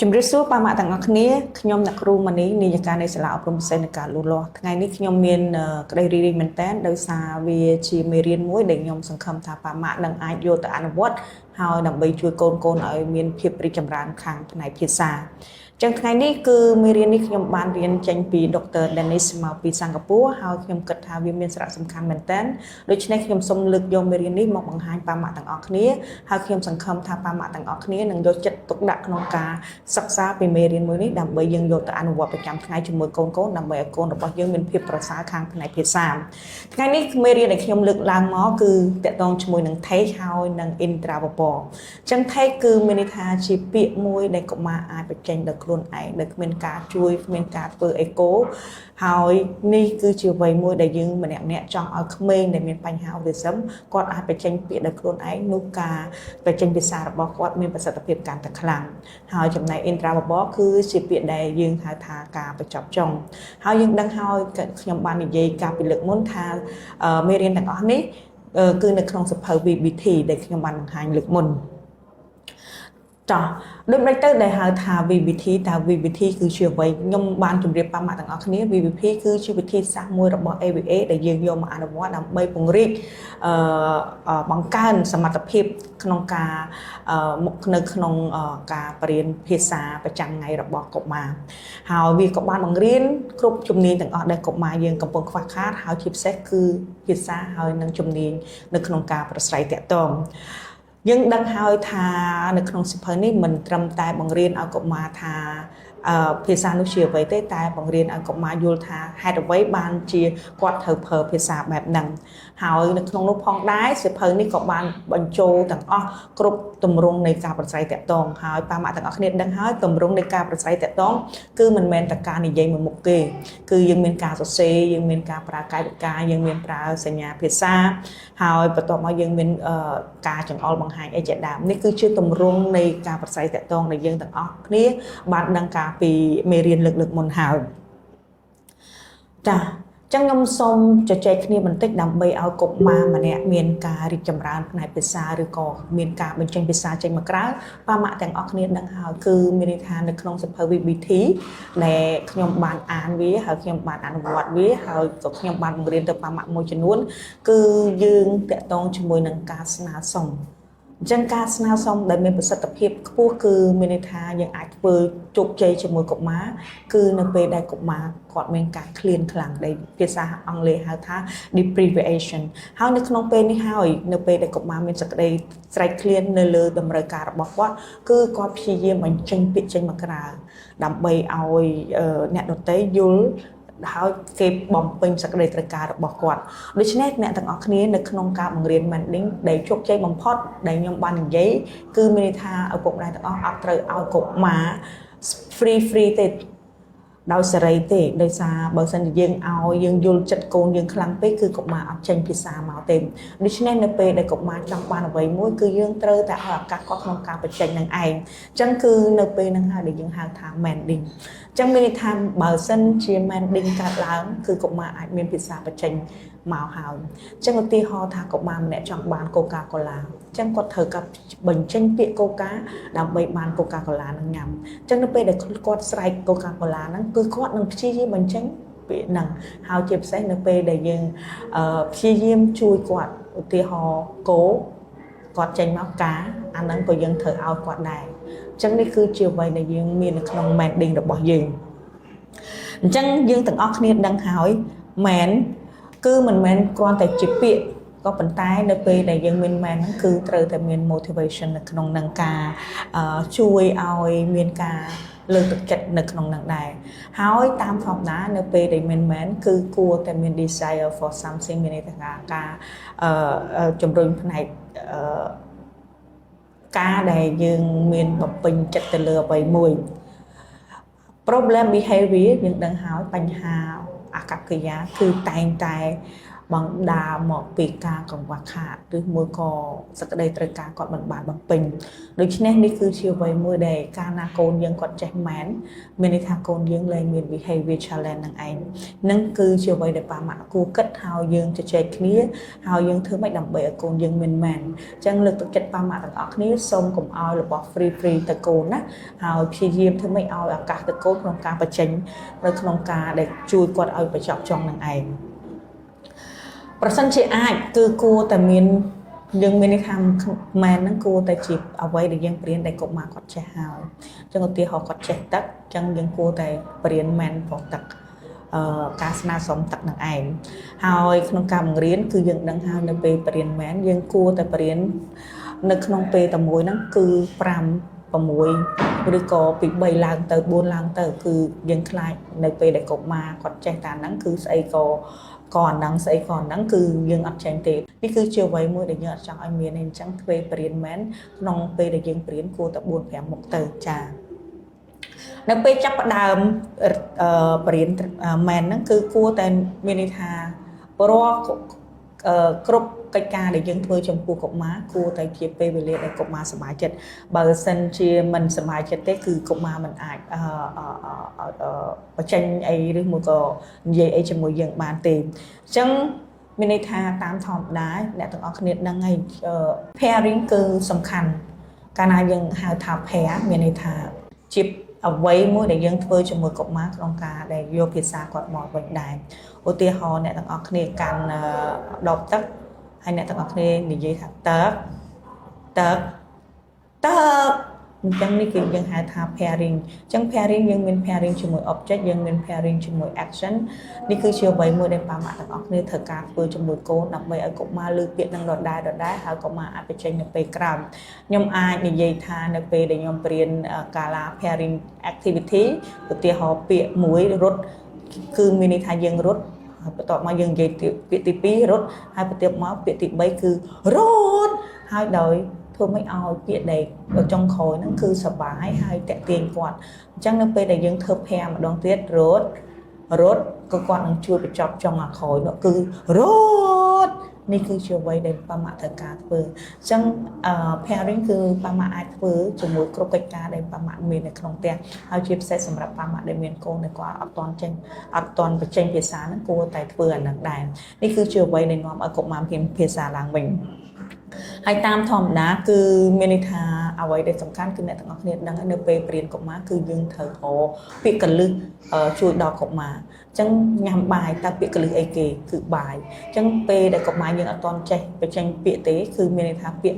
ជំរាបសួរប៉ាម៉ាក់ទាំងអស់គ្នាខ្ញុំអ្នកគ្រូម៉ានីនាយការនៃសាលាអប់រំពិសេសនៃការលូតលាស់ថ្ងៃនេះខ្ញុំមានក្តីរីករាយមែនទែនដោយសារវាជាមេរៀនមួយដែលខ្ញុំសង្ឃឹមថាប៉ាម៉ាក់នឹងអាចយកទៅអនុវត្តហើយដើម្បីជួយកូនឲ្យមានភាពរីកចម្រើនខាងផ្នែកភាសាចឹងថ្ងៃនេះគឺមេរៀននេះខ្ញុំបានរៀនចេញពីដុកទ័រ Dennis មកពីសិង្ហបុរីហើយខ្ញុំគិតថាវាមានសារៈសំខាន់មែនទែនដូច្នេះខ្ញុំសូមលើកយកមេរៀននេះមកបង្ហាញប៉ាម៉ាក់ទាំងអស់គ្នាហើយខ្ញុំសង្ឃឹមថាប៉ាម៉ាក់ទាំងអស់គ្នានឹងយកចិត្តទុកដាក់ក្នុងការសិក្សាពីមេរៀនមួយនេះដើម្បីយើងយកទៅអនុវត្តប្រចាំថ្ងៃជាមួយកូនដើម្បីឲ្យកូនរបស់យើងមានភាពប្រសើរខាងផ្នែកភាសាថ្ងៃនេះមេរៀនដែលខ្ញុំលើកឡើងមកគឺតកតងជាមួយនឹង take ហើយនឹង intravverbal ចឹង take គឺមានន័យថាជាពាក្យមួយដែលកុមារអាចបញ្ចេញដោយខ្លួនឯងដែលគ្មានការជួយគ្មានការធ្វើអេកូហើយនេះគឺជាអ្វីមួយដែលយើងម្នាក់ចង់ឲ្យក្មេងដែលមានបញ្ហា autism គាត់អាចបញ្ចេញពាក្យដោយខ្លួនឯងនោះការបញ្ចេញភាសារបស់គាត់មានប្រសិទ្ធភាពកាន់តែខ្លាំងហើយចំណែក intravverbal គឺជាពាក្យដែលយើងហៅថាការបញ្ចប់ចុងហើយយើងដឹងហើយខ្ញុំបាននិយាយកាលពីលើកមុនថាមេរៀនទាំងអស់នេះគឺនៅក្នុងសៀវភៅ VBT ដែលខ្ញុំបានបង្ហាញលើកមុនចាដូចមិនទៅដែលហៅថា VBT តើ VBT គឺជាអ្វីខ្ញុំបានជម្រាបប៉ាម៉ាក់ទាំងអស់គ្នា VBT គឺជាវិធីសាស្ត្រមួយរបស់ ABA ដែលយើងយកមកអនុវត្តដើម្បីពង្រីកបង្កើនសមត្ថភាពក្នុងការនៅក្នុងការបរៀនភាសាប្រចាំថ្ងៃរបស់កុមារហើយវាក៏បានបង្រៀនគ្រប់ជំនាញទាំងអស់ដែលកុមារយើងកំពុងខ្វះខាតហើយជាពិសេសគឺភាសាហើយនឹងជំនាញនៅក្នុងការប្រស្រ័យទាក់ទងយើងដឹងហើយថានៅក្នុងសៀវភៅនេះមិនត្រឹមតែបង្រៀនឲ្យកុមារថាភាសានោះជាអ្វីទេតែបង្រៀនឲ្យកុមារយល់ថាហេតុអ្វីបានជាគាត់ត្រូវប្រើភាសាបែបហ្នឹងហើយនៅក្នុងនោះផងដែរសៀវភៅនេះក៏បានបញ្ចូលទាំងអស់គ្រប់ទម្រង់នៃការប្រស្រ័យទាក់ទងហើយប៉ាម៉ាក់ទាំងអស់គ្នាដឹងហើយទម្រង់នៃការប្រស្រ័យទាក់ទងគឺមិនមែនតែការនិយាយមួយមុខទេគឺយើងមានការសរសេរយើងមានការប្រើកាយវិការយើងមានប្រើសញ្ញាភាសាហើយបន្ទាប់មកយើងមានការចង្អុលបង្ហាញអីជាដើមនេះគឺជាទម្រង់នៃការប្រស្រ័យទាក់ទងដែលយើងទាំងអស់គ្នាបានដឹងការពីមេរៀនលើកមុនហើយចាចឹងខ្ញុំសូមជជែកគ្នាបន្តិចដើម្បីឲ្យកុមារម្នាក់មានការរីកចម្រើនផ្នែកភាសាឬក៏មានការបញ្ចេញភាសាចេញមកក្រៅប៉ាម៉ាក់ទាំងអស់គ្នាដឹងហើយគឺមានន័យថានៅក្នុងសៀវភៅ VBT ដែលខ្ញុំបានអានវាហើយខ្ញុំបានអនុវត្តវាហើយក៏ខ្ញុំបានបង្រៀនទៅប៉ាម៉ាក់មួយចំនួនគឺយើងតាក់ទងជាមួយនឹងការស្នើសុំអញ្ចឹងការស្នើសុំដែលមានប្រសិទ្ធភាពខ្ពស់គឺមានន័យថាយើងអាចធ្វើជោគជ័យជាមួយកុមារគឺនៅពេលដែលកុមារគាត់មានការឃ្លានខ្លាំងដែលភាសាអង់គ្លេសហៅថា deprivation ហើយនៅក្នុងពេលនេះហើយនៅពេលដែលកុមារមានសក្តីស្រេកឃ្លាននៅលើតម្រូវការរបស់គាត់គឺគាត់ព្យាយាមបញ្ចេញពាក្យចេញមកក្រៅដើម្បីឲ្យអ្នកដទៃយល់ហើយគេបំពេញសក្តីត្រូវការរបស់គាត់ដូច្នេះអ្នកទាំងអស់គ្នានៅក្នុងការបង្រៀន Mending ដែលជោគជ័យបំផុតដែលខ្ញុំបាននិយាយគឺមានន័យថាឪពុកម្ដាយទាំងអស់អត់ត្រូវឲ្យកុមារ free ទេដោយសេរីទេដោយសារបើសិនជាយើងឲ្យយើងយល់ចិត្តកូនយើងខ្លាំងពេកគឺកុមារអត់ចេញភាសាមកទេដូច្នេះនៅពេលដែលកុមារចង់បានអ្វីមួយគឺយើងត្រូវតែឲ្យឱកាសគាត់ក្នុងការបញ្ចេញនឹងឯងអញ្ចឹងគឺនៅពេលហ្នឹងហើយដែលយើងហៅថា Mending ចឹងមានន័យថាបើសិនជា Mending កើតឡើងគឺកុមារអាចមានភាសាបញ្ចេញមកហើយចឹងឧទាហរណ៍ថាកុមារម្នាក់ចង់បាន Coca-Cola ចឹងគាត់ត្រូវកាត់បញ្ចេញពាក្យ Coca ដើម្បីបាន Coca-Cola នឹងញ៉ាំចឹងនៅពេលដែលគាត់ស្រែក Coca-Cola ហ្នឹងគឺគាត់នឹងព្យាយាមបញ្ចេញពាក្យហ្នឹងហើយជាពិសេសនៅពេលដែលយើងព្យាយាមជួយគាត់ឧទាហរណ៍គោគាត់ចេញមកកាអាហ្នឹងក៏យើងត្រូវឲ្យគាត់ដែរអញ្ចឹងនេះគឺជាអ្វីដែលយើងមាននៅក្នុង Mending របស់យើងអញ្ចឹងយើងទាំងអស់គ្នាដឹងហើយមែនគឺមិនមែនគ្រាន់តែជាពាក្យក៏ប៉ុន្តែនៅពេលដែលយើងមានមែនហ្នឹងគឺត្រូវតែមាន motivation នៅក្នុងនឹងការជួយឲ្យមានការលើកទឹកចិត្តនៅក្នុងនឹងដែរហើយតាមធម្មតានៅពេលដែលមានមែនគឺគួរតែមាន desire for something មានន័យថាការជំរុញផ្នែកការដែលយើងមានបំពេញចិត្តទៅលើអ្វីមួយ problem behavior យើងដឹងហើយបញ្ហាអាកប្បកិរិយាគឺតែងតែ bằng đà một bị ca còn quạt hạ từ môi cò sắc đây trời ca còn bằng bàn bằng bình đối với nên đi cứ chiều về mưa đề ca na côn dân còn trẻ mến mình thà côn dân lên miền behavior challenge năng anh nâng cứ chiều về để bà mạ cô cất hào dương cho chơi kia hào dương thứ mấy đầm bể côn dân mình màn chân lực thực chất bà mạ thằng óc ní xong cùng ao là bỏ free từ côn á hào khi diêm thứ mấy ao là cả từ côn trong ca và tránh rồi trong ca để chui qua ao và chọc trong năng anhประชันเชื่อไอ้คือกูแต่มีนยังไม่ได้ทำแมนนั่งกูแต่จีบเอาไว้เดี๋ยวยังเปลี่ยนได้กบมากอดแช่หาวจังก็ตีหอกอดแช่ตักจังยังกูแต่เปลี่ยนแมนของตักการสนาสมตักหนังไอ้หาวขนมกำเรียนคือยังดังหาวในเปเปลี่ยนแมนยังกูแต่เปลี่ยนในขนมเปแต่มวยนั่นคือปรำประมวยหรือก็ปิดใบลางเตอบุญลางเตอคือยังคลายในเปได้กบมากอดแช่ตานั่นคือไอ้ก็ก่อนนั้นใส่ก่อนนั้นคือยังอัดแฉงเตะนี่คือเชื่อไว้เมื่อเดี๋ยวจังไอเมียนเองจังเปเปลี่ยนแมนน้องเปได้ยังเปลี่ยนกูตะบุญแผงหมกเตอจ่านักเปจับดามเปลี่ยนแมนนั่นคือกูแต่เมนิทาเพราะว่ากรบกิจการเดี๋ยวยังเธอจำปูกบม้ากูแต่เชียเปเวเล่ได้กบม้าสบายจัดบางสันเชียมันสบายจัดได้คือกบม้ามันอาจประชันไอ้เรื่องมือก็ยัยไอ้จมูกยังบานเต็มจังมินิทาตามทอมได้แต่ต้องเอาคณิตนั่งไงแพริงคือสำคัญการยังหาถาแพ้มินิทาจิบเอาไว้เมื่อเดี๋ยวยังเธอจมูกกบม้าลองกาได้โยพิซากอดหมอวันได้โอเตียฮอเนี่ยต้องเอาคณิตการดอกตักให้เนี่ยต้องเอาคณิตดีๆค่ะตักจังนี่คือยังหาทา pairing จัง pairing ยังเป็น pairing ជាមួយ object ยังเป็น pairing ជាមួយ action นี่คือเชื่อไว้เมื่อได้ปามาต้องเอาคณิตเธอการเปิดជាមួយโกนนับไปเอากบมาลือเปียกนั่งดอดได้หากบมาอาจไปเจนในไปกรามยมอายในยัยทาในไปได้ยมเปลี่ยนกาลา pairing activity ตัวเตี้ยหอเปียกมวยรถคือมินิทายังรถต่อมายังยัยเปียตีปีรถให้ไปเตียมาเปียตีใบคือรถให้โดยเธอไม่เอาเปียเด็กจงคอยนั่นคือสบายให้แตะเตียงกอดจังนั่นไปแต่ยังเธอแพงมาดองเตี้ยรถก็กอดนั่งช่วยไปจับจงคอยนั่นคือรถนี่คือเชื่อไว้ในประมาทการเปิดจังpairing คือประมาทเปิดจมูกกรบกิจการในประมาทมีในขนมเตียงเอาชิปเซตสำหรับประมาทในเมียนโกในกว่าอัตอนเจงอัตอนไปเจงเพียสานั่นกูแต่เปิดหนักได้นี่คือเชื่อไว้ในงอมอากบมาเพียงเพียสาลางบิงให้ตามทอมนะคือเมนิทาเอาไว้ได้สำคัญคือในต่างประเทศดังนั้นในเปเปลี่ยนกบมาคือยังเธอโหปีกันลึกช่วยดอกกบมาจังยามบ่ายตาเปียกลึกไอเกคือบ่ายจังเปได้กบมายังอัตอนใจไปจังเปียเตคือเมนิทาเปีย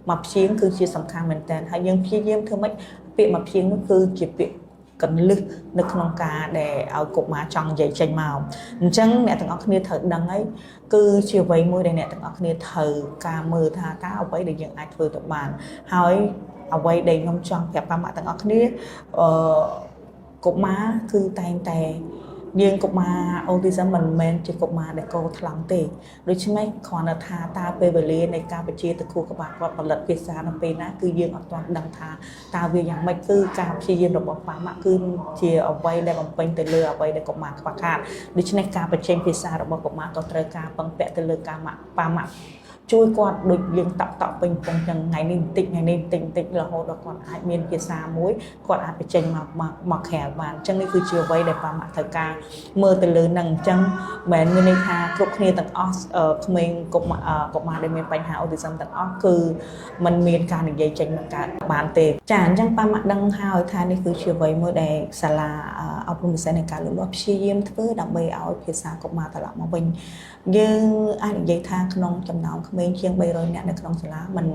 มาเพียงคือชีสำคัญเหมือนกันให้ยังพี่เยี่ยมเธอไม่เปียมาเพียงก็คือจีเปียกันลึกนึกนองกาđểเอากบมาจังใหญ่ใจเมาจังเนี่ยต่างประเทศเธอดังไอ้คือเชื่อไว้มือใดเนี่ยต่างประเทศเธอกามือทาตาเอาไว้ได้ยังไอ้เธอตัวบานหายเอาไว้ได้ยมจังแบบประมาทต่างประเทศกบมาคือแต่ยืนกบมาเอาที่สมันแมนจะกบมาได้ก็ทลังเตะโดยใช่ไหมขอนาทาตาเปเบลีในการไปเชียร์ตะคูกบาก็ผลิตพิซซ่าในปีนั้นคือยืนอัตวันดังทาตาเวียอย่างไม่คือการเชียร์ระบบปามากขึ้นเชียร์เอาไว้ได้บำเพ็ญแต่เลือเอาไว้ได้กบมาปากขาดโดยใช่ไหมการไปเชียร์พิซซ่าระบบกบมาก็เตะการปังแปะแต่เลือการปามากช่วยกอดโดยยังตับเป็นปงยังไงนิ่ติงเราโหดก่อนอาจมีเพียซามุ้ยกอดอาจไปเจงมาแขกบานจังนี่คือเชื่อไว้ในประมาทเธอกาเมื่อแต่เลยนังจังแมนมินิคาครุกเนียต่างออสเมงกบมาได้มีปัญหาออติซัมต่างออสคือมันมีการใหญ่เจงมาการบานเตะจานจังประมาทดังหาวทานนี่คือเชื่อไว้เมื่อใดสลาเอาภูมิใส่ในการหรือว่าเชี่ยมเพื่อดับเบิลเอาเพียซากบมาตลอดมาเป็นยังอาจจะทางขนมจำนองเมงเชียงใบรอยเนี่ยในขนมสลามัน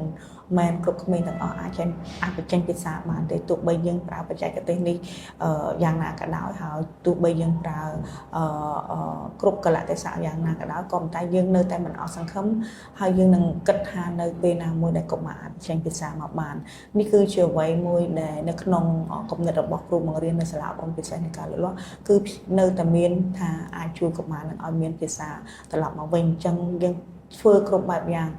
แมนกรุบเมงต่างออาจจะเป็นพิซซ่ามาแต่ตัวใบยังปลาปัจจัยกระเตนี่อย่างหนากระดาวเขาตัวใบยังปลากรุบกระละแต่สาวอย่างหนากระดาวก่อนแต่ยังเนื้อแต่มันออกสังคมให้ยังนั่งกัดทานในเบนามวยได้กบมาเป็นพิซซ่ามาบานนี่คือเชื่อไว้มวยในขนมกบเงินระบบครูมังเรียนในสลาบนพิซซ่าในการหรือว่าคือเนื้อแต่เมียนถ้าอาช่วยกบมานั่งเอาเมียนพิซซ่าตลอดมาเวงจังยัง ធ្វើគ្រប់បែបយ៉ាង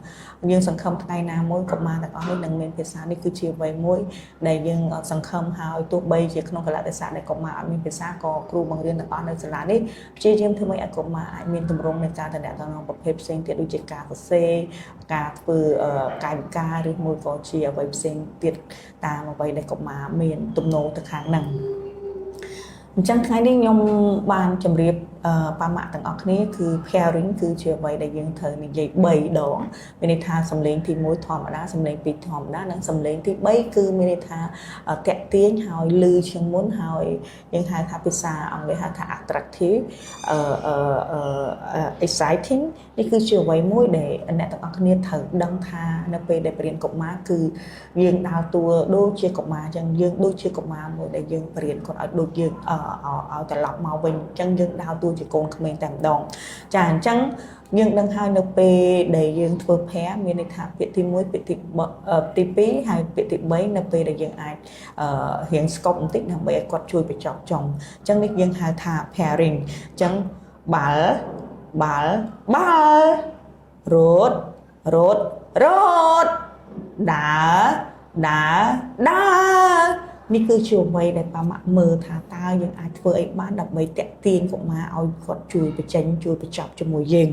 យើងសង្ឃឹមថ្ងៃណាមួយកុមារទាំងអស់នេះនឹងមានភាសានេះគឺជាអ្វីមួយដែលយើងសង្ឃឹមហើយទោះបីជាក្នុងកលៈទេសៈដែលកុមារអត់មានភាសាក៏គ្រូបង្រៀនទាំងអស់នៅសាលានេះព្យាយាមធ្វើម៉េចឲ្យកុមារអាចមានទម្រង់នៃការតំណែងប្រភេទផ្សេងទៀតដូចជាការសរសេរការធ្វើកាយវិការឬមួយក៏ជាអ្វីផ្សេងទៀតតាមអ្វីដែលកុមារមានទំនោរទៅខាងហ្នឹងអញ្ចឹងថ្ងៃនេះខ្ញុំបានជម្រាបប៉ាម៉ាក់ទាំងអស់គ្នាគឺ pairing គឺជាអ្វីដែលយើងត្រូវនិយាយ3ដងមានន័យថាសំឡេងទី1ធម្មតាសំឡេង2ធម្មតានិងសំឡេងទី3គឺមានន័យថាតាក់ទាញហើយលឺជាងមុនហើយយើងហៅថាភាសាអង់គ្លេសហៅថា attractive exciting នេះគឺជាអ្វីមួយដែលអ្នកទាំងអស់គ្នាត្រូវដឹងថានៅពេលដែលបរៀនកុមារគឺយើងដើរតួដូចជាកុមារអញ្ចឹងយើងដូចជាកុមារមួយដែលយើងបរៀនគាត់ឲ្យដូចយើងឲ្យត្រឡប់មកវិញអញ្ចឹងយើងដើរតួជាកូនក្មេងតែម្ដងចាអញ្ចឹងយើងដឹងហើយនៅពេលដែលយើងធ្វើ pair មានន័យថាពាក្យទី1ពាក្យទី2ហើយពាក្យទី3នៅពេលដែលយើងអាចរៀងស្កប់បន្តិចដើម្បីឲ្យគាត់ជួយបញ្ចប់ចុងអញ្ចឹងនេះយើងហៅថា pairing អញ្ចឹងបាល់រត់ដើរនេះគឺជាអ្វីដែលប៉ាម៉ាក់មើលថាតើយើងអាចធ្វើអីបានដើម្បីតាក់ទាញកុមារឲ្យគាត់ជួយបញ្ចេញជួយបញ្ចប់ជាមួយយើង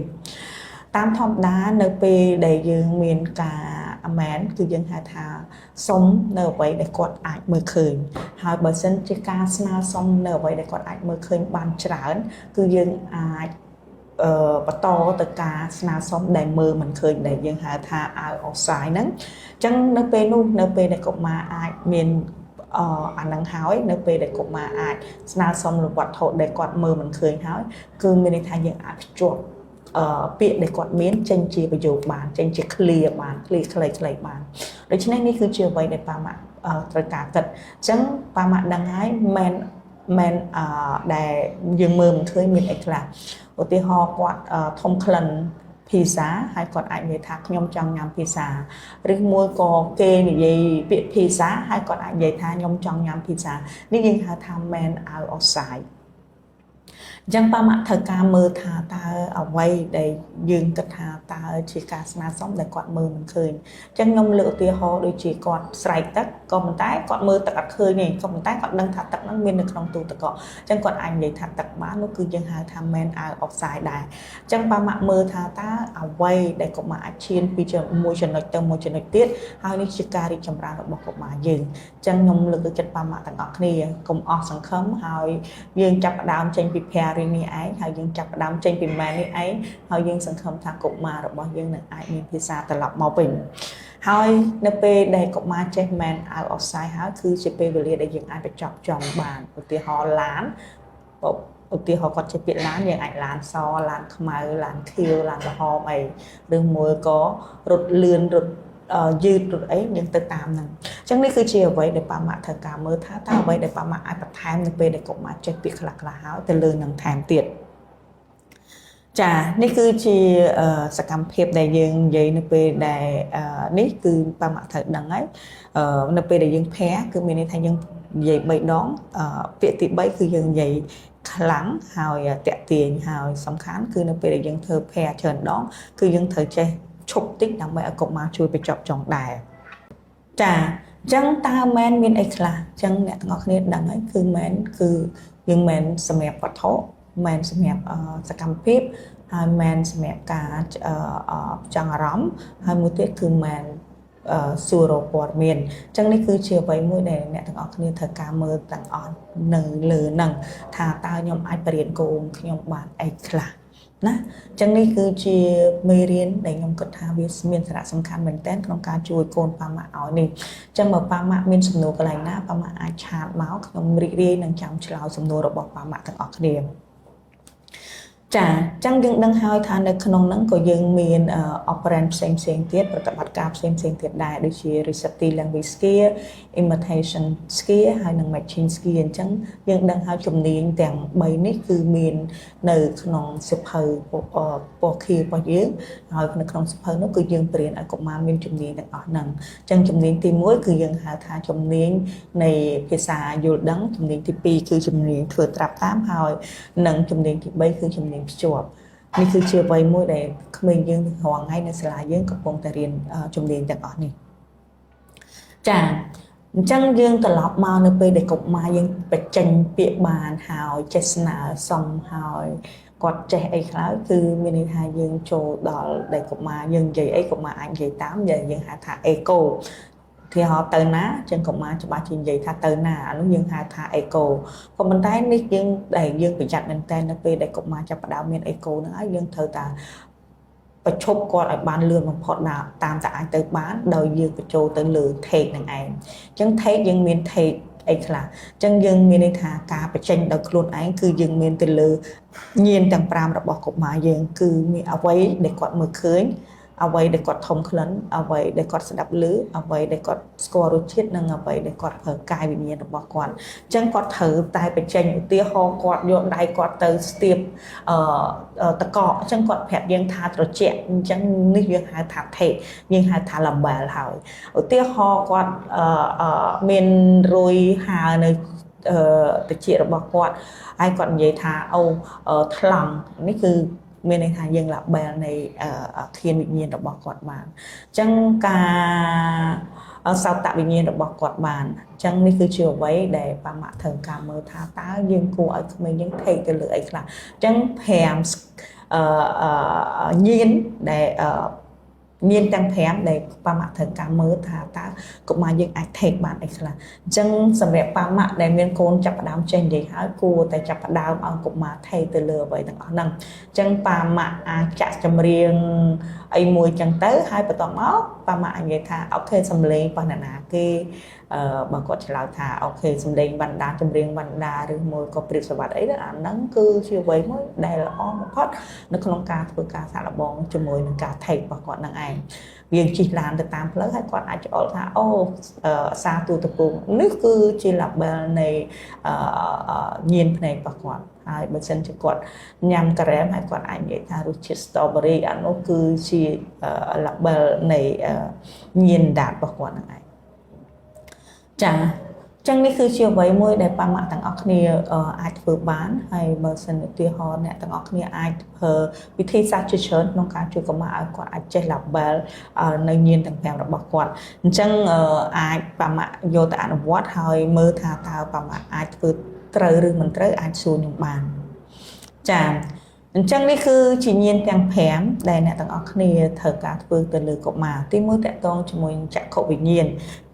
តាមធម្មតានៅពេលដែលយើងមានការអាមែនគឺយើងហៅថាសុំនៅអ្វីដែលគាត់អាចមើលឃើញហើយបើសិនជាការស្នើសុំនៅអ្វីដែលគាត់អាចមើលឃើញបានច្រើនគឺយើងអាចបន្តទៅការស្នើសុំដែលមើលមិនឃើញដែលយើងហៅថា out of sight ហ្នឹងអញ្ចឹងនៅពេលនោះនៅពេលដែលកុមារអាចមានអានឹងហើយនៅពេលដែលកុមារអាចស្នើសុំវត្ថុដែលគាត់មើលមិនឃើញហើយគឺមានន័យថាយើងអាចភ្ជាប់ពាក្យដែលគាត់មានចេញជាប្រយោគបានចេញជា clear បាន clear ខ្លីៗបានដូច្នេះនេះគឺជាអ្វីដែលប៉ាម៉ាក់ត្រូវការគិតអញ្ចឹងប៉ាម៉ាក់ដឹងហើយមិនដែលយើងមើលមិនឃើញមានអីខ្លះឧទាហរណ៍គាត់ធំក្លិនភាសាហើយគាត់អាចនិយាយថាខ្ញុំចង់ញ៉ាំភាសាឬមួយក៏គេនិយាយពាក្យភាសាហើយគាត់អាចនិយាយថាខ្ញុំចង់ញ៉ាំភាសានេះយើងហៅថា man out of sight អញ្ចឹងប៉ាម៉ាក់ត្រូវការមើលថាតើអ្វីដែលយើងគិតថាតើជាការស្នើសុំដែលគាត់មើលមិនឃើញអញ្ចឹងខ្ញុំលើកឧទាហរណ៍ដូចជាគាត់ស្រែកទឹកក៏ប៉ុន្តែគាត់មើលទឹកអត់ឃើញទេក៏ប៉ុន្តែគាត់ដឹងថាទឹកហ្នឹងមាននៅក្នុងទូទឹកកកអញ្ចឹងគាត់អាចនិយាយថាទឹកបាននោះគឺយើងហៅថា man out of sight ដែរអញ្ចឹងប៉ាម៉ាក់មើលថាតើអ្វីដែលកុមារអាចឈានពីមួយចំណុចទៅមួយចំណុចទៀតហើយនេះជាការរីកចម្រើនរបស់កុមារយើងអញ្ចឹងខ្ញុំលើកទឹកចិត្តប៉ាម៉ាក់ទាំងអស់គ្នាកុំអស់សង្ឃឹមហើយយើងចាប់ផ្ដើមចេញពី pairing នេះឯងហើយយើងចាប់ផ្ដើមចេញពី man នេះឯងហើយយើងសង្ឃឹមថាកុមាររបស់យើងនឹងអាចមានភាសាត្រឡប់មកវិញហើយនៅពេលដែលកុមារចេះ man out of sight ហើយគឺជាពេលវេលាដែលយើងអាចបញ្ចប់ចង់បានឧទាហរណ៍ឡានឧទាហរណ៍គាត់ចេះពាក្យឡានយើងអាចឡានសឡានខ្មៅឡានខៀវឡានក្រហមអីឬមួយក៏រថលឿនរថយឺតរត់អីយើងទៅតាមហ្នឹងអញ្ចឹងនេះគឺជាអ្វីដែលប៉ាម៉ាក់ត្រូវការមើលថាតើអ្វីដែលប៉ាម៉ាក់អាចបន្ថែមនៅពេលដែលកុមារចេះពាក្យខ្លះហើយទៅលើនឹងថែមទៀតចានេះគឺជាសកម្មភាពដែលយើងនិយាយនៅពេលដែលនេះគឺប៉ាម៉ាក់ត្រូវដឹងហើយនៅពេលដែលយើងផែគឺមានន័យថាយើងនិយាយ3ដងពាក្យទី3គឺយើងនិយាយខ្លាំងហើយតាក់ទាញហើយសំខាន់គឺនៅពេលដែលយើងធ្វើផែច្រើនដងគឺយើងត្រូវចេះឈប់តិចដើម្បីឲ្យកុមារជួយបញ្ចប់ចុងដែរចាអញ្ចឹងតើមែនមានអីខ្លះអញ្ចឹងអ្នកទាំងអស់គ្នាដឹងហើយគឺមែនគឺយើងមែនសម្រាប់វត្ថុមែនសម្រាប់សកម្មភាពហើយមែនសម្រាប់ការចង់អារម្មណ៍ហើយមួយទៀតគឺមែនសួររកព័ត៌មានអញ្ចឹងនេះគឺជាអ្វីមួយដែលអ្នកទាំងអស់គ្នាត្រូវការមើលទាំងអស់នៅលើហ្នឹងថាតើខ្ញុំអាចបរៀនកូនខ្ញុំបានអីខ្លះណាអញ្ចឹងនេះគឺជាមេរៀនដែលខ្ញុំគិតថាវាមានសារៈសំខាន់មែនទែនក្នុងការជួយកូនប៉ាម៉ាក់ឲ្យនេះអញ្ចឹងបើប៉ាម៉ាក់មានសំណួរកន្លែងណាប៉ាម៉ាក់អាចឆាតមកខ្ញុំរីករាយនឹងចាំឆ្លើយសំណួររបស់ប៉ាម៉ាក់ទាំងអស់គ្នាចាអញ្ចឹងយើងដឹងហើយថានៅក្នុងហ្នឹងក៏យើងមាន operand ផ្សេងទៀតប្រតិបត្តិការផ្សេងទៀតដែរដូចជា receptive language skill imitation skill ហើយនិង matching skill អញ្ចឹងយើងដឹងហើយជំនាញទាំង3នេះគឺមាននៅក្នុងសៀវភៅពណ៌ខៀវរបស់យើងហើយនៅក្នុងសៀវភៅនោះគឺយើងបរៀនឲ្យកុមារមានជំនាញទាំងអស់ហ្នឹងអញ្ចឹងជំនាញទី1គឺយើងហៅថាជំនាញនៃភាសាយល់ដឹងជំនាញទី2គឺជំនាញធ្វើត្រាប់តាមហើយនិងជំនាញទី3គឺជំនាញភ្ជាប់ នេះគឺជាអ្វីមួយដែលក្មេងយើងរាល់ថ្ងៃនៅសាលាយើងកំពុងតែរៀនជំនាញទាំងអស់នេះចាអញ្ចឹងយើងត្រឡប់មកនៅពេលដែលកុមារយើងបញ្ចេញពាក្យបានហើយចេះស្នើសុំហើយគាត់ចេះអីខ្លះគឺមានន័យថាយើងចូលដល់ដែលកុមារយើងនិយាយអីកុមារអាចនិយាយតាមយើងហៅថាអេកូthì họ tới ná trên cộng mà cho bà chị vậy tha tới ná nó nhưng hai tha eco còn mình thấy nít nhưng để dương bị chặt mình tên nó về để cộng mà cho bà đạo miền eco nữa dương thơ ta và chốt qua lại bán lươn bằng phọt nào tam tại tới bán đời dương phải trâu tới lừa thệt này anh chẳng thấy dương miền thệt ấy là chẳng dương miền thà cả phải tranh đầu luôn anh cứ dương miền từ lừa nhiên tầng pram đã bỏ cộng mà dương cứ mi ở quấy để quạt mở khơiเอาไว้ได้กดทมคลันเอาไว้ได้กดสดับลื้อเอาไว้ได้กดสกอร์รูชิดนั่งเอาไว้ได้กดเผยกายวิญญาณบอกก่อนจังกดเถอตายไปเจนอยู่เตี้ยหอกดโยนได้กดเตอสเตียบตะเกาะจังกดแผลยังทาตระเจาะจังนึกยังหาถาเทยังหาถาลำบากหายเตี้ยหอกดเมนโรยหาในตะเจียบอกก่อนไอ้กดใหญ่ทาเอาถลังนี่คือเมื่อในทางยังหลับแบลในเทียนวิญญาณระบอกกอดบานจังกาสาวตะวิญญาณระบอกกอดบานจังนี่คือเชื่อไว้ได้ประมาทถึงการเมื่อทาตายังกูไอ้ไม่ยังเทกันเลยไอ้ค่ะจังแผมยินได้nhiên tăng phém để ba mặt thời cả mới thả ta cũng mà những ai thệt bạn ấy là chân sầm đẹp ba mặt để miền côn chập đám trên gì hả cô tại chập đám ông cũng mà thay từ lừa vậy thằng ở nâng chân ba mặt chặt chầm riêng ấy mùi chân tới hai bà toàn máu ba mặt vậy thà ok sầm lên ba nà kia bằng có chỉ là thà ok sầm lên bàn đá chầm riêng bàn đá rồi mùi có biệt sờ bát ấy là nắng cứ chiều vậy mới đây là on hot nó không ca vừa ca xả là bong chầm mùi nó cả thệt và còn năng ai viên chỉ làm từ tam lớp hay còn ai cho thà ô xa tu tập cùng nước cứ chỉ là bên này nhiên này và còn hai bên chân chỉ còn nhằm cái rém hay còn ai vậy thà ruchit strawberry ăn nó cứ chỉ là bên này nhiên đạt và còn ai chẳng chẳngនេះគឺជាអ្វីមួយដែលប៉ាម៉ាក់ទាំងអស់គ្នាអាចធ្វើបានហើយបើសិនឧទាហរណ៍អ្នកទាំងអស់គ្នាអាចធ្វើវិធីសាស្ត្រជាច្រើនក្នុងការជួយកុមារឲ្យគាត់អាចចេះ label នៅញៀនទាំង5របស់គាត់អញ្ចឹងអាចប៉ាម៉ាក់យកទៅអនុវត្តហើយមើលថាតើប៉ាម៉ាក់អាចធ្វើត្រូវឬមិនត្រូវអាចសួរខ្ញុំបានចាអញ្ចឹងនេះគឺជាញៀនទាំង5ដែលអ្នកទាំងអស់គ្នាត្រូវការធ្វើទៅលើកុមារទី1តកតងជាមួយចក្ខុវិញ្ញាណ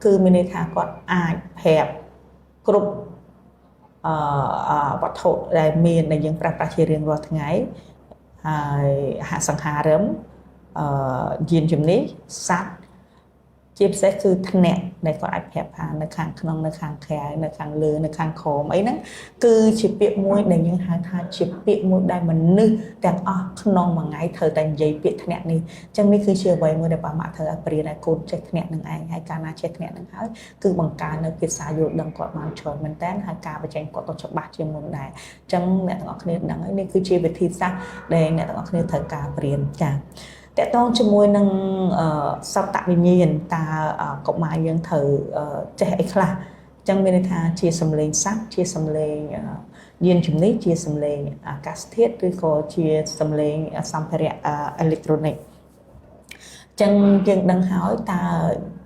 គឺមានន័យថាគាត់អាចប្រាប់គ្រប់វត្ថុដែលមានដែលយើងប្រើប្រាស់ជារៀងរាល់ថ្ងៃហើយសង្ហារឹមយានជំនិះសត្វជាពិសេសគឺធ្នាក់ដែលគាត់អាចប្រាប់ថានៅខាងក្នុងនៅខាងក្រៅនៅខាងលើនៅខាងក្រោមអីហ្នឹងគឺជាពាក្យមួយដែលយើងហៅថាជាពាក្យមួយដែលមនុស្សទាំងអស់ក្នុងមួយថ្ងៃត្រូវតែនិយាយពាក្យធ្នាក់នេះអញ្ចឹងនេះគឺជាអ្វីមួយដែលប៉ាម៉ាក់ត្រូវឲ្យព្រៀនឲ្យកូនចេះធ្នាក់នឹងឯងហើយកាលណាចេះធ្នាក់នឹងហើយគឺបង្កើននៅភាសាយល់ដឹងគាត់បានច្រើនមែនតើហើយការបញ្ចេញគាត់ក៏ច្បាស់ជាងមុនដែរអញ្ចឹងអ្នកទាំងអស់គ្នាដឹងហើយនេះគឺជាវិធីសាស្ត្រដែលអ្នកទាំងអស់គ្នាត្រូវការព្រៀនចាតកតងជាមួយនឹងសត្វវិញ្ញាណតើកុមារយើងត្រូវចេះអីខ្លះអញ្ចឹងមានន័យថាជាសំឡេងសត្វជាសំឡេងយានជំនិះជាសំឡេងអាកាសធាតុឬក៏ជាសំឡេងសម្ភារៈអេឡិចត្រូនិកចឹងយើងដឹងហើយតើ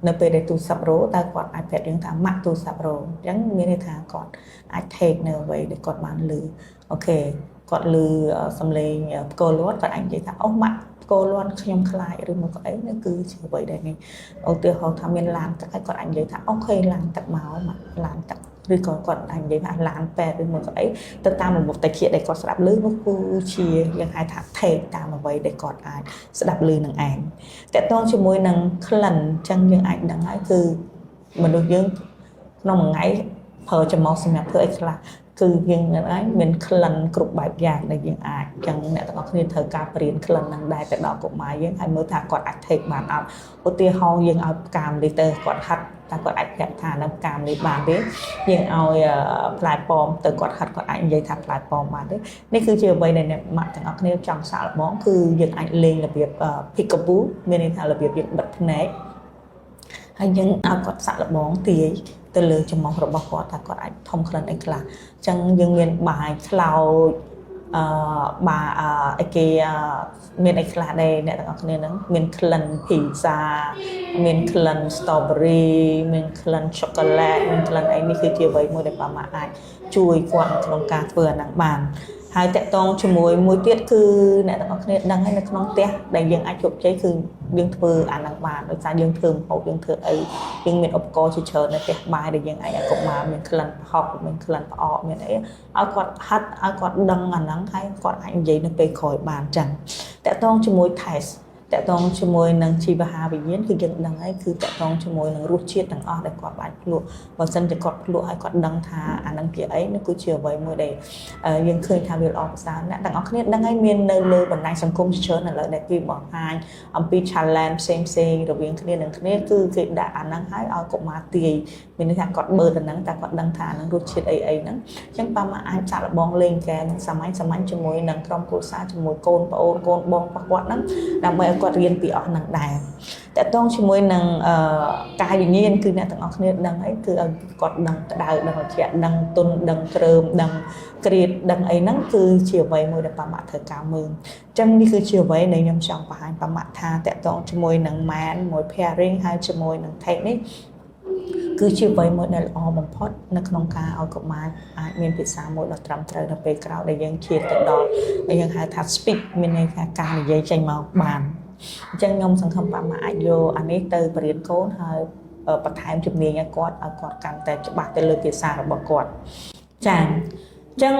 នៅពេលដែលទូរស័ព្ទរោតើគាត់អាចប្រាប់យើងថាម៉ាក់ទូរស័ព្ទរោអញ្ចឹងមានន័យថាគាត់អាច take នៅអ្វីដែលគាត់បានឮអូខេគាត់ឮសំឡេងផ្គរលាត់គាត់អាចនិយាយថាអូម៉ាក់ផ្គរលាត់ខ្ញុំខ្លាចឬមកអីនេះគឺជាអ្វីដែលនេះឧទាហរណ៍ថាមានឡានទឹកហើយគាត់អាចនិយាយថាអូខេឡានទឹកមកម៉ាក់ឡានទឹកឬក៏គាត់អាចនិយាយថាឡានពេទ្យឬមកអីទៅតាមរបបតិចដែលគាត់ស្ដាប់ឮនោះគឺជាយើងហៅថា take តាមអ្វីដែលគាត់អាចស្ដាប់ឮនឹងឯងតកតងជាមួយនឹងក្លិនអញ្ចឹងយើងអាចដឹងហើយគឺមនុស្សយើងក្នុងមួយថ្ងៃប្រើចំមកសម្រាប់ធ្វើអីខ្លះគឺយើងអាចមានក្លិនគ្រប់បែបយ៉ាងដែលយើងអាចចឹងអ្នកទាំងអស់គ្នាត្រូវការបរៀនក្លិននឹងដែរទៅដល់កុមារយើងហើយមើលថាគាត់អាច take បានអត់ឧទាហរណ៍យើងឲ្យផ្កាម្លិះទៅគាត់ហាត់តែគាត់អាចប្រាប់ថានៅផ្កាម្លិះបានទេយើងឲ្យផ្លែប៉ោមទៅគាត់ហាត់គាត់អាចនិយាយថាផ្លែប៉ោមបានទេនេះគឺជាអ្វីដែលអ្នកម៉ាក់ទាំងអស់គ្នាចង់សាកល្បងគឺយើងអាចលេងរបៀប peekaboo មានន័យថារបៀបយើងបិទភ្នែកហើយយើងឲ្យគាត់សាកល្បងទាយទៅលើចំហរបស់គាត់ថាគាត់អាចធំក្លិនអីខ្លះអញ្ចឹងយើងមានបាយខ្លោច bà cái miền ấy là đây nè tặngគ្នានឹងមានក្លិន pizza មានក្លិន strawberry មានក្លិន chocolate មានក្លិនអីនេះគឺជាអ្វីមួយដែលប៉ាម៉ាក់អាចជួយគាត់ក្នុងការធ្វើអាហ្នឹងបានហើយតកតងជាមួយមួយទៀតគឺអ្នកទាំងអស់គ្នាដឹងហើយនៅក្នុងផ្ទះដែលយើងអាចជោគជ័យគឺយើងធ្វើអាហ្នឹងបានដោយសារយើងធ្វើម្ហូបយើងធ្វើអីយើងមានឧបករណ៍ជាច្រើននៅផ្ទះបាយដែលយើងអាចឲ្យកុមារមានក្លិនប្រហុកមានក្លិនផ្អកមានអីឲ្យគាត់ហាត់ឲ្យគាត់ដឹងអាហ្នឹងហើយគាត់អាចនិយាយនៅពេលក្រោយបានចឹងតកតងជាមួយ test តកតងជាមួយនឹងជីវហាវិញ្ញាណគឺយើងដឹងហើយគឺតកតងជាមួយនឹងរសជាតិទាំងអស់ដែលគាត់អាចភ្លក់បើសិនជាគាត់ភ្លក់ហើយគាត់ដឹងថាអានឹងជាអីនោះគឺជាអ្វីមួយដែលយើងឃើញថាវាល្អប្រសើរអ្នកទាំងអស់គ្នាដឹងហើយមាននៅលើបណ្ដាញសង្គមជាច្រើនឥឡូវដែលគេបង្ហាញអំពី challenge ផ្សេងរវាងគ្នានឹងគ្នាគឺគេដាក់អាហ្នឹងហើយឲ្យកុមារទាយមានន័យថាគាត់បើទៅហ្នឹងតែគាត់ដឹងថាអាហ្នឹងរសជាតិអីហ្នឹងអញ្ចឹងប៉ាម៉ាអាចសាកល្បងលេងហ្គេមសាមញ្ញជាមួយនឹងក្រុមគ្រួសារជាមួយកូនប្អូនកូនបងរបស់គាត់ហ្នឹងដើម្បីឲ្យគាត់រៀនពីអស់ហ្នឹងដែរតកតងជាមួយនឹងកាយវិញ្ញាណគឺអ្នកទាំងអស់គ្នាដឹងអីគឺឲ្យគាត់ដឹងក្តៅដឹងត្រជាក់ដឹងទុនដឹងជ្រើមដឹងក្រៀតដឹងអីហ្នឹងគឺជាអ្វីមួយដែលប៉ាម៉ាក់ត្រូវការមើលអញ្ចឹងនេះគឺជាអ្វីដែលខ្ញុំចង់បង្ហាញប៉ាម៉ាក់ថាតកតងជាមួយនឹង man មួយ pairing ហើយជាមួយនឹង take នេះគឺជាអ្វីមួយដែលល្អបំផុតនៅក្នុងការឲ្យកុមារអាចមានភាសាមួយដ៏ត្រឹមត្រូវនៅពេលក្រោយដែលយើងឈានទៅដល់ដែលយើងហៅថា speak មានន័យថាការនិយាយចេញមកបានអញ្ចឹងខ្ញុំសង្ឃឹមប៉ាម៉ាក់អាចយកអានេះទៅបរៀនកូនហើយបន្ថែមជំនាញឲ្យគាត់កាន់តែច្បាស់ទៅលើភាសារបស់គាត់ចា៎អញ្ចឹង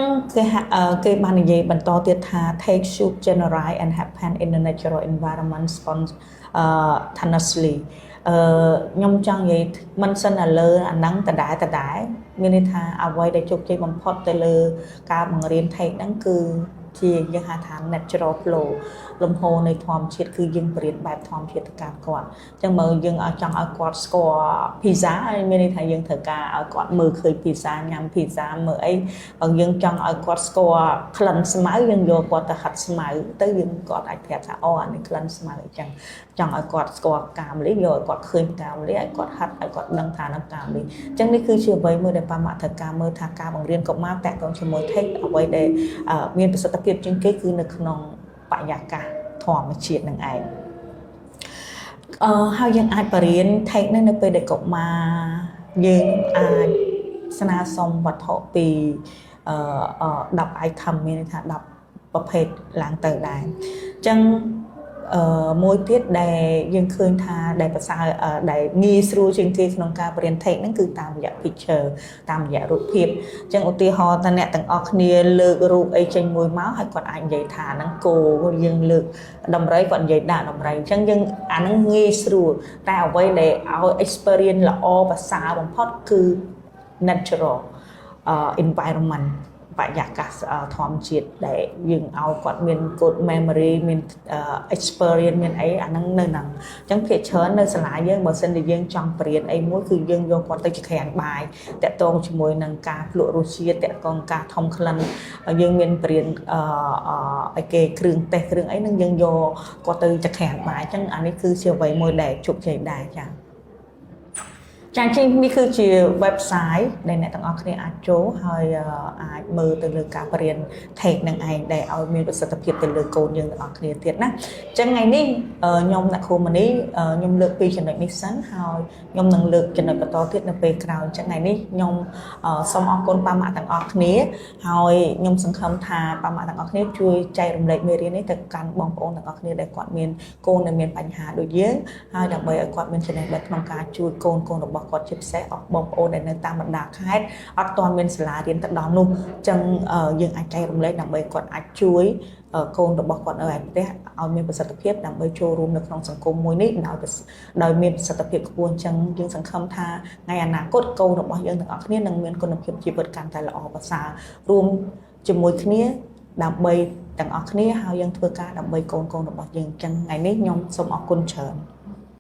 គេបាននិយាយបន្តទៀតថា take should generate and happen in the natural environment spontaneously ខ្ញុំចង់និយាយមិនសិនតែលើអាហ្នឹងដដែលមានន័យថាអ្វីដែលជោគជ័យបំផុតទៅលើការបង្រៀន take ហ្នឹងគឺជាយើងហៅថា natural flow លំហូរនៃធម្មជាតិគឺយើងបរៀនបែបធម្មជាតិទៅកាន់គាត់អញ្ចឹងបើយើងចង់ឲ្យគាត់ស្គាល់ pizza ហើយមានន័យថាយើងត្រូវការឲ្យគាត់មើលឃើញ pizza ញ៉ាំ pizza មើលអីបើយើងចង់ឲ្យគាត់ស្គាល់ក្លិនស្មៅយើងយកគាត់ទៅហាត់ស្មៅទៅយើងគាត់អាចប្រាប់ថាអូអានេះក្លិនស្មៅអញ្ចឹងចង់ឲ្យគាត់ស្គាល់ផ្កាម្លិះយកឲ្យគាត់ឃើញផ្កាម្លិះឲ្យគាត់ហាត់ឲ្យគាត់ដឹងថានឹងផ្កាម្លិះអញ្ចឹងនេះគឺជាអ្វីមួយដែលប៉ាម៉ាក់ត្រូវការមើលថាការបង្រៀនកុមារតាក់ទងជាមួយ take អ្វីដែលមានប្រសិទ្ធភាពជាងគេគឺនៅក្នុងបរិយាកាសធម្មជាតិនឹងឯងហើយយើងអាចបរៀន take នេះនៅពេលដែលកុមារយើងអាចស្នើសុំវត្ថុពី10 item មានន័យថា10ប្រភេទឡើងទៅដែរអញ្ចឹងមួយទៀតដែលយើងឃើញថាដែលប្រសើរដែលងាយស្រួលជាងគេក្នុងការបរៀន take ហ្នឹងគឺតាមរយៈ picture តាមរយៈរូបភាពអញ្ចឹងឧទាហរណ៍ថាអ្នកទាំងអស់គ្នាលើករូបអីចេញមួយមកហើយគាត់អាចនិយាយថាហ្នឹងគោយើងលើកដំរីគាត់និយាយដាក់ដំរីអញ្ចឹងយើងអាហ្នឹងងាយស្រួលតែអ្វីដែលឲ្យ experience ល្អប្រសើរបំផុតគឺ natural environment បរិយាកាសធម្មជាតិដែលយើងឲ្យគាត់មាន good memory មាន experience មានអីអាហ្នឹងនៅហ្នឹងអញ្ចឹងភាគច្រើននៅសាលាយើងបើសិនជាយើងចង់បរៀនអីមួយគឺយើងយកគាត់ទៅក្រានបាយតាក់ទងជាមួយនឹងការភ្លក់រសជាតិតាក់ទងការថុំក្លិនយើងមានបរៀនឲ្យគេគ្រឿងទេសគ្រឿងអីហ្នឹងយើងយកគាត់ទៅក្រានបាយអញ្ចឹងអានេះគឺជាអ្វីមួយដែលជោគជ័យដែរចា៎ចា៎នេះគឺជា website ដែលអ្នកទាំងអស់គ្នាអាចចូលហើយអាចមើលទៅលើការបរៀន take នឹងឯងដែលឲ្យមានប្រសិទ្ធភាពទៅលើកូនយើងទាំងអស់គ្នាទៀតណាអញ្ចឹងថ្ងៃនេះខ្ញុំអ្នកគ្រូម៉ានីខ្ញុំលើកពីចំណុចនេះសិនហើយខ្ញុំនឹងលើកចំណុចបន្តទៀតនៅពេលក្រោយអញ្ចឹងថ្ងៃនេះខ្ញុំសូមអរគុណប៉ាម៉ាក់ទាំងអស់គ្នាហើយខ្ញុំសង្ឃឹមថាប៉ាម៉ាក់ទាំងអស់គ្នាជួយចែករំលែកមេរៀននេះទៅកាន់បងប្អូនទាំងអស់គ្នាដែលគាត់មានកូនដែលមានបញ្ហាដូចយើងហើយដើម្បីឲ្យគាត់មានចំណេះដឹងក្នុងការជួយកូនរបស់គាត់ជាពិសេសអស់បងប្អូនដែលនៅតាមបណ្ដាខេត្តអត់ទាន់មានសាលារៀនទៅដល់នោះអញ្ចឹងយើងអាចចែករំលែកដើម្បីគាត់អាចជួយកូនរបស់គាត់នៅឯផ្ទះឲ្យមានប្រសិទ្ធភាពដើម្បីចូលរួមនៅក្នុងសង្គមមួយនេះដោយមានប្រសិទ្ធភាពខ្ពស់អញ្ចឹងយើងសង្ឃឹមថាថ្ងៃអនាគតកូនរបស់យើងទាំងអស់គ្នានឹងមានគុណភាពជីវិតកាន់តែល្អប្រសើររួមជាមួយគ្នាដើម្បីទាំងអស់គ្នាហើយយើងធ្វើការដើម្បីកូនរបស់យើងអញ្ចឹងថ្ងៃនេះខ្ញុំសូមអរគុណច្រើន